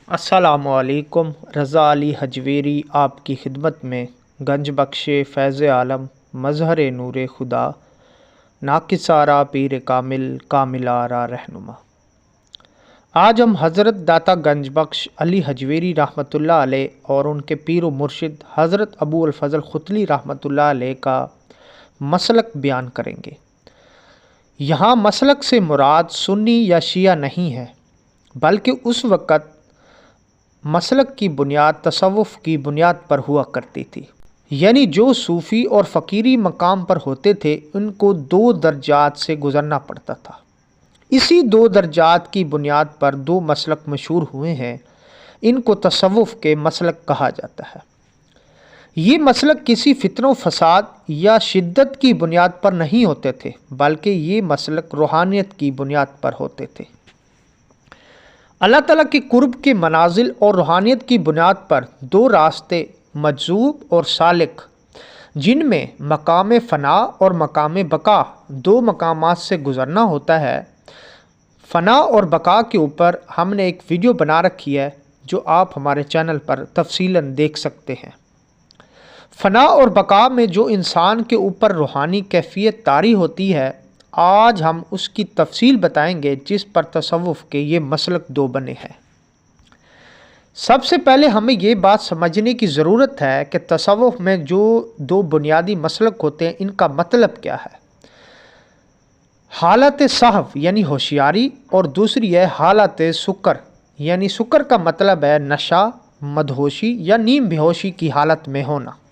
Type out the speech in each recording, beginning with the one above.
السلام علیکم۔ رضا علی حجویری آپ کی خدمت میں، گنج بخش فیض عالم مظہر نور خدا، ناقص آرا پیر کامل کامل آرا رہنما۔ آج ہم حضرت داتا گنج بخش علی حجویری رحمۃ اللہ علیہ اور ان کے پیر و مرشد حضرت ابو الفضل ختلی رحمۃ اللہ علیہ کا مسلک بیان کریں گے۔ یہاں مسلک سے مراد سنی یا شیعہ نہیں ہے، بلکہ اس وقت مسلک کی بنیاد تصوف کی بنیاد پر ہوا کرتی تھی، یعنی جو صوفی اور فقیری مقام پر ہوتے تھے ان کو 2 درجات سے گزرنا پڑتا تھا۔ اسی 2 درجات کی بنیاد پر 2 مسلک مشہور ہوئے ہیں، ان کو تصوف کے مسلک کہا جاتا ہے۔ یہ مسلک کسی فتن و فساد یا شدت کی بنیاد پر نہیں ہوتے تھے، بلکہ یہ مسلک روحانیت کی بنیاد پر ہوتے تھے۔ اللہ تعالیٰ کے قرب کے منازل اور روحانیت کی بنیاد پر 2 راستے مجذوب اور سالک، جن میں مقام فنا اور مقام بقا 2 مقامات سے گزرنا ہوتا ہے۔ فنا اور بقا کے اوپر ہم نے ایک ویڈیو بنا رکھی ہے جو آپ ہمارے چینل پر تفصیلاً دیکھ سکتے ہیں۔ فنا اور بقا میں جو انسان کے اوپر روحانی کیفیت طاری ہوتی ہے، آج ہم اس کی تفصیل بتائیں گے، جس پر تصوف کے یہ مسلک 2 بنے ہیں۔ سب سے پہلے ہمیں یہ بات سمجھنے کی ضرورت ہے کہ تصوف میں جو 2 بنیادی مسلک ہوتے ہیں ان کا مطلب کیا ہے۔ حالت صحو یعنی ہوشیاری، اور دوسری ہے حالت سکر، یعنی سکر کا مطلب ہے نشہ، مدہوشی یا نیم بے ہوشی کی حالت میں ہونا۔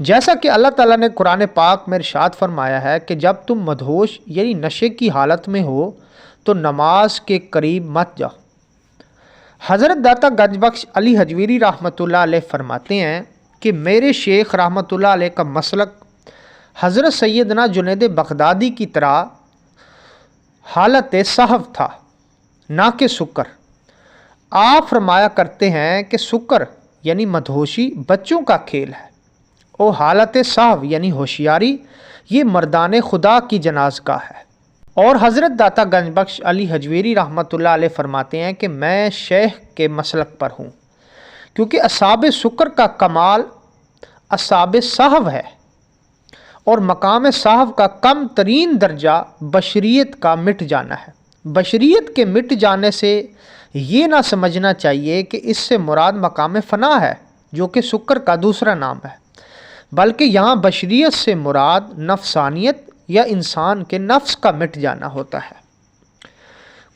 جیسا کہ اللہ تعالیٰ نے قرآن پاک میں ارشاد فرمایا ہے کہ جب تم مدہوش یعنی نشے کی حالت میں ہو تو نماز کے قریب مت جاؤ۔ حضرت داتا گنج بخش علی حجویری رحمۃ اللہ علیہ فرماتے ہیں کہ میرے شیخ رحمۃ اللہ علیہ کا مسلک حضرت سیدنا جنید بغدادی کی طرح حالت صحو تھا، نہ کہ سکر۔ آپ فرمایا کرتے ہیں کہ سکر یعنی مدہوشی بچوں کا کھیل ہے، اور حالت صحو یعنی ہوشیاری یہ مردان خدا کی جنازگاہ ہے۔ اور حضرت داتا گنج بخش علی حجویری رحمۃ اللہ علیہ فرماتے ہیں کہ میں شیخ کے مسلک پر ہوں، کیونکہ اصحاب سکر کا کمال اصحاب صحو ہے، اور مقام صحو کا کم ترین درجہ بشریت کا مٹ جانا ہے۔ بشریت کے مٹ جانے سے یہ نہ سمجھنا چاہیے کہ اس سے مراد مقام فنا ہے، جو کہ سکر کا دوسرا نام ہے، بلکہ یہاں بشریت سے مراد نفسانیت یا انسان کے نفس کا مٹ جانا ہوتا ہے۔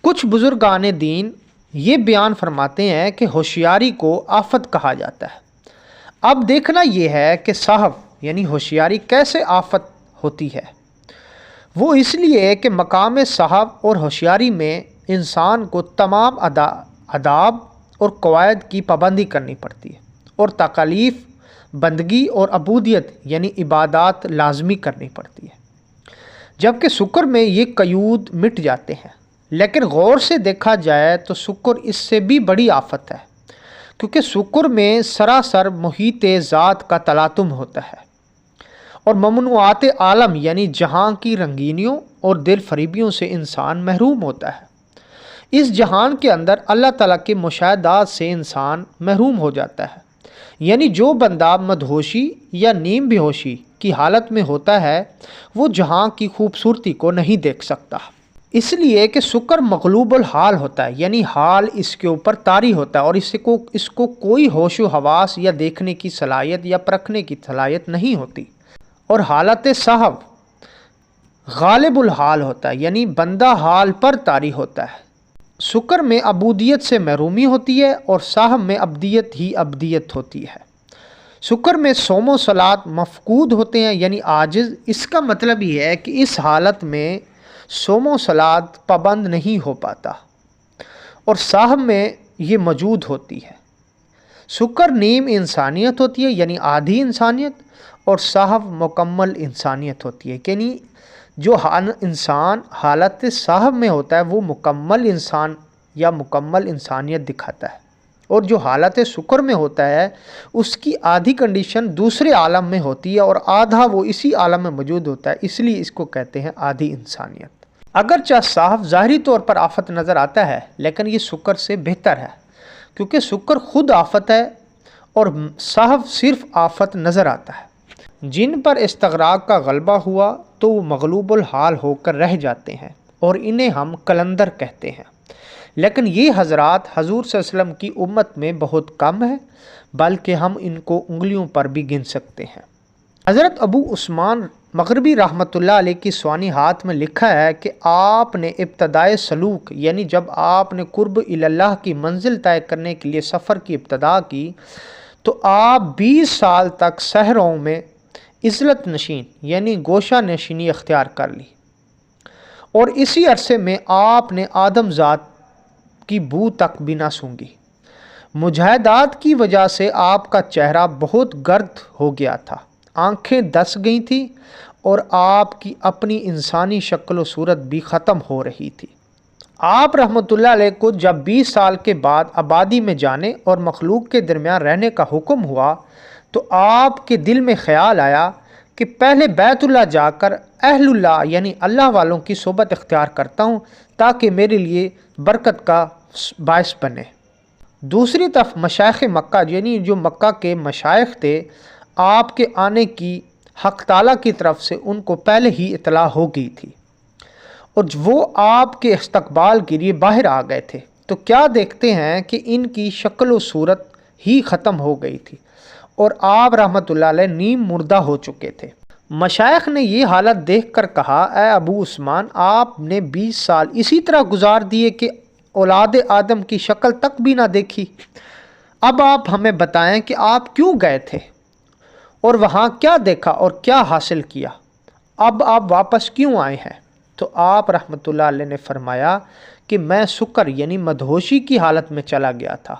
کچھ بزرگان دین یہ بیان فرماتے ہیں کہ ہوشیاری کو آفت کہا جاتا ہے۔ اب دیکھنا یہ ہے کہ صحو یعنی ہوشیاری کیسے آفت ہوتی ہے۔ وہ اس لیے کہ مقام صحو اور ہوشیاری میں انسان کو تمام آداب اور قواعد کی پابندی کرنی پڑتی ہے، اور تکالیف، بندگی اور عبودیت یعنی عبادات لازمی کرنی پڑتی ہے، جبکہ سکر میں یہ قیود مٹ جاتے ہیں۔ لیکن غور سے دیکھا جائے تو سکر اس سے بھی بڑی آفت ہے، کیونکہ سکر میں سراسر محیط ذات کا تلاطم ہوتا ہے، اور ممنوعات عالم یعنی جہاں کی رنگینیوں اور دل فریبیوں سے انسان محروم ہوتا ہے۔ اس جہان کے اندر اللہ تعالیٰ کے مشاہدات سے انسان محروم ہو جاتا ہے، یعنی جو بندہ مدہوشی یا نیم بے ہوشی کی حالت میں ہوتا ہے وہ جہاں کی خوبصورتی کو نہیں دیکھ سکتا، اس لیے کہ سکر مغلوب الحال ہوتا ہے، یعنی حال اس کے اوپر طاری ہوتا ہے، اور اس کو کوئی ہوش و حواس یا دیکھنے کی صلاحیت یا پرکھنے کی صلاحیت نہیں ہوتی۔ اور حالت صحو غالب الحال ہوتا ہے، یعنی بندہ حال پر طاری ہوتا ہے۔ سکر میں عبودیت سے محرومی ہوتی ہے، اور صحو میں ابدیت ہی ابدیت ہوتی ہے۔ سکر میں صوم و صلات مفقود ہوتے ہیں، یعنی عاجز۔ اس کا مطلب یہ ہے کہ اس حالت میں صوم و صلات پابند نہیں ہو پاتا، اور صحو میں یہ موجود ہوتی ہے۔ سکر نیم انسانیت ہوتی ہے، یعنی آدھی انسانیت، اور صحو مکمل انسانیت ہوتی ہے، یعنی جو انسان حالت صحو میں ہوتا ہے وہ مکمل انسان یا مکمل انسانیت دکھاتا ہے، اور جو حالت سکر میں ہوتا ہے اس کی آدھی کنڈیشن دوسرے عالم میں ہوتی ہے، اور آدھا وہ اسی عالم میں موجود ہوتا ہے، اس لیے اس کو کہتے ہیں آدھی انسانیت۔ اگرچہ صحو ظاہری طور پر آفت نظر آتا ہے، لیکن یہ سکر سے بہتر ہے، کیونکہ سکر خود آفت ہے اور صحو صرف آفت نظر آتا ہے۔ جن پر استغراق کا غلبہ ہوا تو وہ مغلوب الحال ہو کر رہ جاتے ہیں اور انہیں ہم قلندر کہتے ہیں، لیکن یہ حضرات حضور صلی اللہ علیہ وسلم کی امت میں بہت کم ہے، بلکہ ہم ان کو انگلیوں پر بھی گن سکتے ہیں۔ حضرت ابو عثمان مغربی رحمۃ اللہ علیہ کی سوانحات میں لکھا ہے کہ آپ نے ابتدائے سلوک یعنی جب آپ نے قرب اللہ کی منزل طے کرنے کے لیے سفر کی ابتدا کی تو آپ 20 سال تک صحراؤں میں عزلت نشین یعنی گوشہ نشینی اختیار کر لی، اور اسی عرصے میں آپ نے آدم ذات کی بو تک بھی نہ سونگھی۔ مجاہدات کی وجہ سے آپ کا چہرہ بہت گرد ہو گیا تھا، آنکھیں دس گئی تھیں اور آپ کی اپنی انسانی شکل و صورت بھی ختم ہو رہی تھی۔ آپ رحمۃ اللہ علیہ کو جب 20 سال کے بعد آبادی میں جانے اور مخلوق کے درمیان رہنے کا حکم ہوا تو آپ کے دل میں خیال آیا کہ پہلے بیت اللہ جا کر اہل اللہ یعنی اللہ والوں کی صحبت اختیار کرتا ہوں تاکہ میرے لیے برکت کا باعث بنے۔ دوسری طرف مشائخ مکہ یعنی جو مکہ کے مشائخ تھے، آپ کے آنے کی حق تعالیٰ کی طرف سے ان کو پہلے ہی اطلاع ہو گئی تھی اور وہ آپ کے استقبال کے لیے باہر آ گئے تھے، تو کیا دیکھتے ہیں کہ ان کی شکل و صورت ہی ختم ہو گئی تھی اور آپ رحمۃ اللہ علیہ نیم مردہ ہو چکے تھے۔ مشائخ نے یہ حالت دیکھ کر کہا، اے ابو عثمان، آپ نے 20 سال اسی طرح گزار دیے کہ اولاد آدم کی شکل تک بھی نہ دیکھی۔ اب آپ ہمیں بتائیں کہ آپ کیوں گئے تھے اور وہاں کیا دیکھا اور کیا حاصل کیا؟ اب آپ واپس کیوں آئے ہیں؟ تو آپ رحمۃ اللہ علیہ نے فرمایا کہ میں سکر یعنی مدہوشی کی حالت میں چلا گیا تھا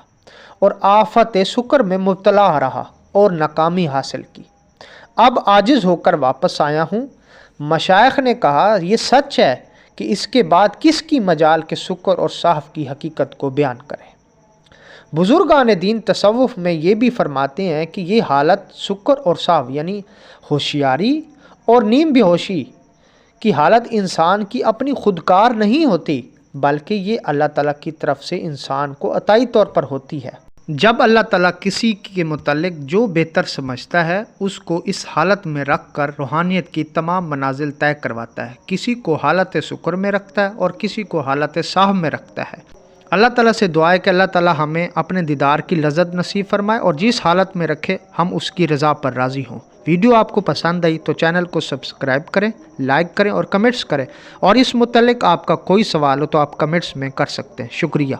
اور آفت سکر میں مبتلا رہا اور ناکامی حاصل کی، اب عاجز ہو کر واپس آیا ہوں۔ مشائخ نے کہا، یہ سچ ہے کہ اس کے بعد کس کی مجال کے سکر اور صحو کی حقیقت کو بیان کریں۔ بزرگان دین تصوف میں یہ بھی فرماتے ہیں کہ یہ حالت سکر اور صحو یعنی ہوشیاری اور نیم بے ہوشی کی حالت انسان کی اپنی خودکار نہیں ہوتی، بلکہ یہ اللہ تعالیٰ کی طرف سے انسان کو عطائی طور پر ہوتی ہے۔ جب اللہ تعالیٰ کسی کے متعلق جو بہتر سمجھتا ہے اس کو اس حالت میں رکھ کر روحانیت کی تمام منازل طے کرواتا ہے، کسی کو حالت سکر میں رکھتا ہے اور کسی کو حالت صحو میں رکھتا ہے۔ اللہ تعالیٰ سے دعا ہے کہ اللہ تعالیٰ ہمیں اپنے دیدار کی لذت نصیب فرمائے اور جس حالت میں رکھے ہم اس کی رضا پر راضی ہوں۔ ویڈیو آپ کو پسند آئی تو چینل کو سبسکرائب کریں، لائک کریں اور کمنٹس کریں، اور اس متعلق آپ کا کوئی سوال ہو تو آپ کمنٹس میں کر سکتے ہیں۔ شکریہ۔